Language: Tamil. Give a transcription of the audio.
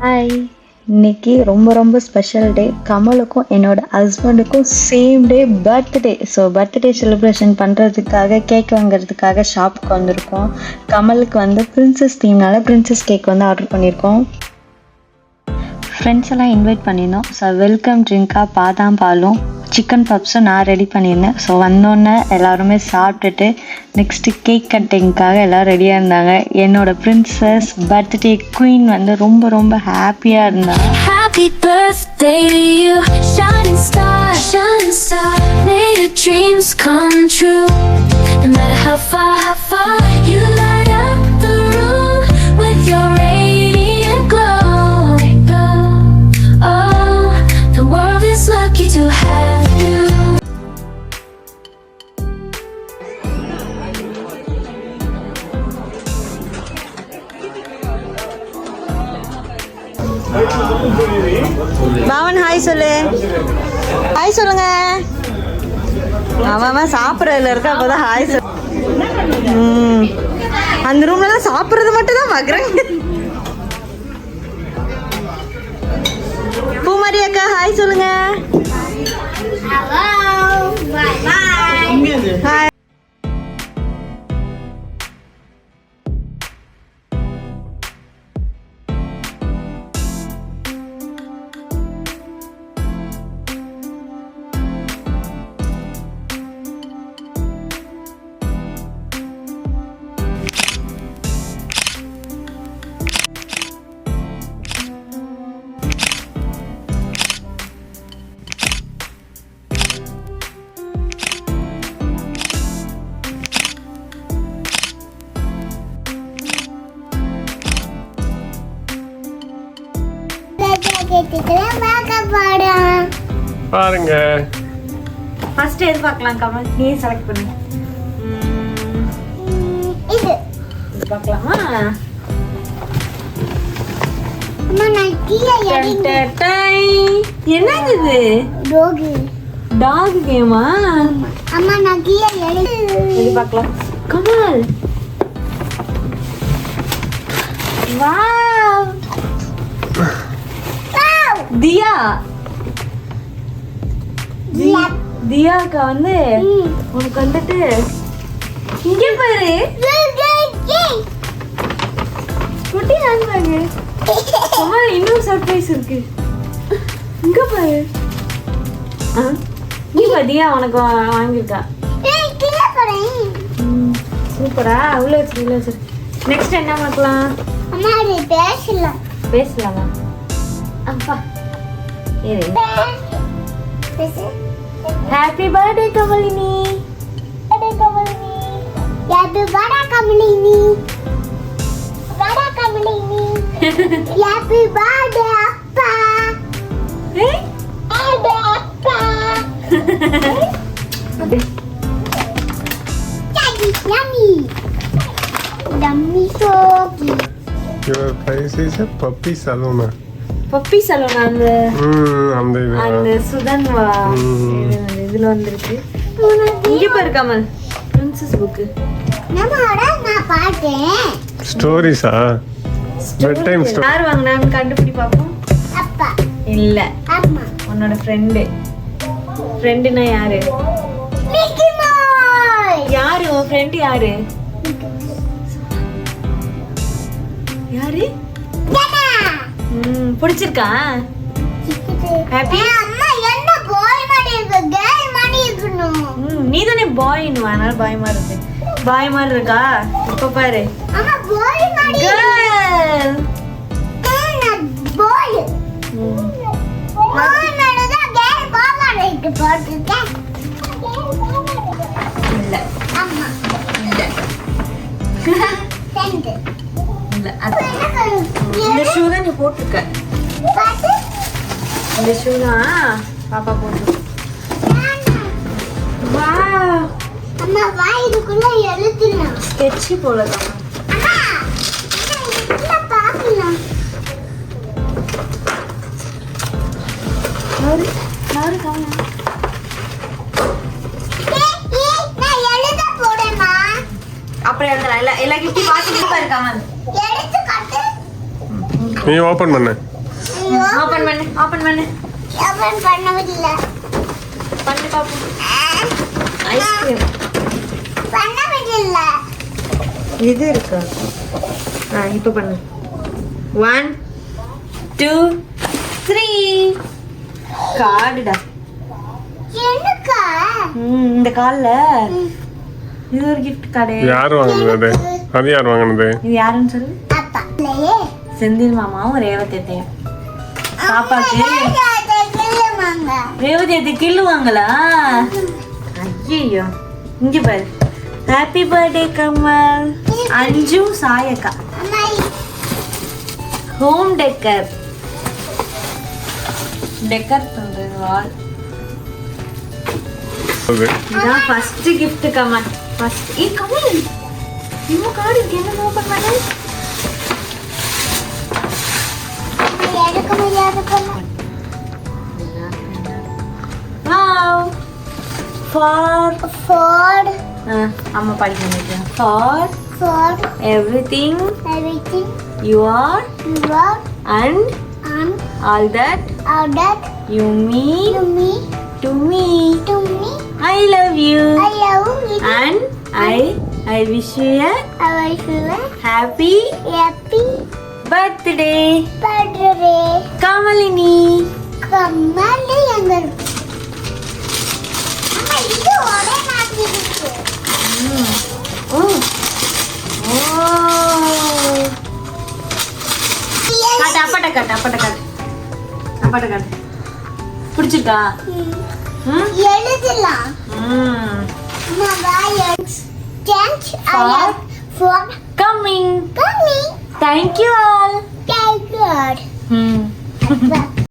ஹாய், இன்னைக்கு ரொம்ப ரொம்ப ஸ்பெஷல் டே. கமலுக்கும் என்னோட ஹஸ்பண்டுக்கும் same day birthday. So birthday celebration பண்ணுறதுக்காக கேக் வாங்குறதுக்காக ஷாப்புக்கு வந்திருக்கோம். கமலுக்கு வந்து பிரின்சஸ் தீம்னால பிரின்சஸ் கேக் வந்து ஆர்டர் பண்ணியிருக்கோம். ஃப்ரெண்ட்ஸ் எல்லாம் இன்வைட் பண்ணியிருந்தோம். ஸோ வெல்கம் ட்ரிங்காக பாதாம் பாலும் சிக்கன் பப்ஸும் நான் ரெடி பண்ணியிருந்தேன். ஸோ வந்தோடனே எல்லாருமே சாப்பிட்டுட்டு நெக்ஸ்ட்டு கேக் கட்டிங்க்காக எல்லோரும் ரெடியாக இருந்தாங்க. என்னோட பிரின்சஸ் பர்த்டே குயின் வந்து ரொம்ப ரொம்ப ஹாப்பியாக இருந்தாங்க. Happy birthday to you, shining star, may your dreams come true. No matter how far you light up the room with your radiant glow. Oh, the world is lucky to have you. Pavan hi சொல்லு. ஹாய் சொல்லுங்க. அவன் சாப்பிட்றதுல இருக்க அப்போதான் ஹாய் சொல். அந்த ரூம்லலாம் சாப்பிட்றது மட்டும் தான் பார்க்குறேன். பூமாரி அக்கா ஹாய் சொல்லுங்க. ஹாய். பாருங்க. ஃபர்ஸ்ட் எது பார்க்கலாம் கமல்? நீ செலக்ட் பண்ணு. இது பார்க்கலாமா? என்னது இது? டாக் கேமா? அம்மா நான் கீழே எழுது. இது பார்க்கலாம். கமல் வாவ். தியா தியாக்கா வந்து உனக்கு வந்துட்டு இங்க பாரு குட்டி ஹேண்ட்பேக். இன்னும் சர்ப்ரைஸ் இருக்கு. இங்க பாரு. நீ தியா உனக்கு வாங்கிருக்கா. சூப்பரா. உள்ள வச்சிரு. நெக்ஸ்ட் என்ன பார்க்கலாம்? அம்மா பேசலாம். பேசலாமா? அப்பா happy birthday Kamalini. Happy birthday Kamalini. Happy birthday அப்பா. அப்பா Yummy soggy. Your place is a puppy salon. Puppy salon. அந்த சுதன் இதுல வந்திருக்கு. இங்க பாரு கமல், பிரின்சஸ் புக். நான் பார்த்தேன். ஸ்டோரிஸா? Bed time story. யார் வாங்குனான்னு கண்டுபிடி பாப்போம். அப்பா இல்ல, அம்மா. உன்னோட ஃப்ரெண்டுனா யாரு? Mickey mouse. யாரு உன் ஃப்ரெண்ட்? யாரு? பிடிச்சிருக்கா? ஹாப்பி. அம்மா என்ன பாய் மாதிரி இருக்கு, கேர்ள் மாதிரி இருக்கணும். நீ தானே பாய்னு, அதனால பாய் மாதிரி இருக்கு. பாய் மாதிரி இருக்கா? இப்ப பாரு. அம்மா பாய் மாதிரி. கேர்ள். பாய். பாய் மேலதான் கேர்ள் பாய் மாதிரி இருக்கு போட்டுருக்கேன். இல்ல அம்மா இல்ல சென்ட். இல்ல இந்த ஷூ தான் நீ போட்டிருக்க. பாத்து இந்த ஷூ தான் பாப்பா போட்டு. வாவ். அம்மா வாய்க்குள்ள எழுத்துறேன். ஸ்கெட்ச் போலதான். அம்மா என்ன பாக்கலாம்? நாரு காணோம். நான் எழுத போறேன்மா. அப்புறம் எழுதலாம். எல்லா கிஃப்ட் பாத்துட்டு பாரு கமல். எடுத்து காட்டு. நீ ஓப்பன் பண்ணு. ஓபன் பண்ணு ஓபன் பண்ணு ஓபன் பண்ணவில்லை. பண்ணு பாப்போம். ஐஸ்கிரீம் பண்ணவில்லை. இது இருக்கா? இப்போ பண்ணு. 1 2 3 கார்டுடா. எனக்கா? இந்த கால்ல இது ஒரு gift கார்டு. யார் வாங்கினது? அது யார் வாங்கினது? இது யாருன்னு சொல்லு. அப்பா. இல்லையே. செந்தில் மாமாவும் ரேவதி அத்தையும். பாப்பாக்கு கிள்ளுவாங்க. ரேவதி அத்தை கிள்ளுவாங்களா? ஐயோ இங்க பாரு. Happy birthday Kamal. அஞ்சு சாயக்கா. அம்மா ஹோம் டெக்கர் பண்றது வால். அது இதான் first gift Kamal. First Kamal இன்னும் கார்டு இருக்கு. என்ன ஓபன் பண்ணு. எடுக்க முடியாது பண்ண. வாவ் ஃபார் For அம்மா படிக்க முடியும். For for everything everything you are you are and and all that all that you mean to me to me. to me. I love you I love you. And I wish you a I wish you a happy happy birthday birthday. Kamalini. கம்மாலே எங்க இருக்கு? அம்மா இது ஒரே மாதிரி இருக்கு. ஓ காட்டு அப்பாட்ட காட்டு. பிடிச்சிருக்கா? எழுதலாம். அம்மா வாய் thanks For? for coming. coming. Thank you all. Thank God. ம் அப்பா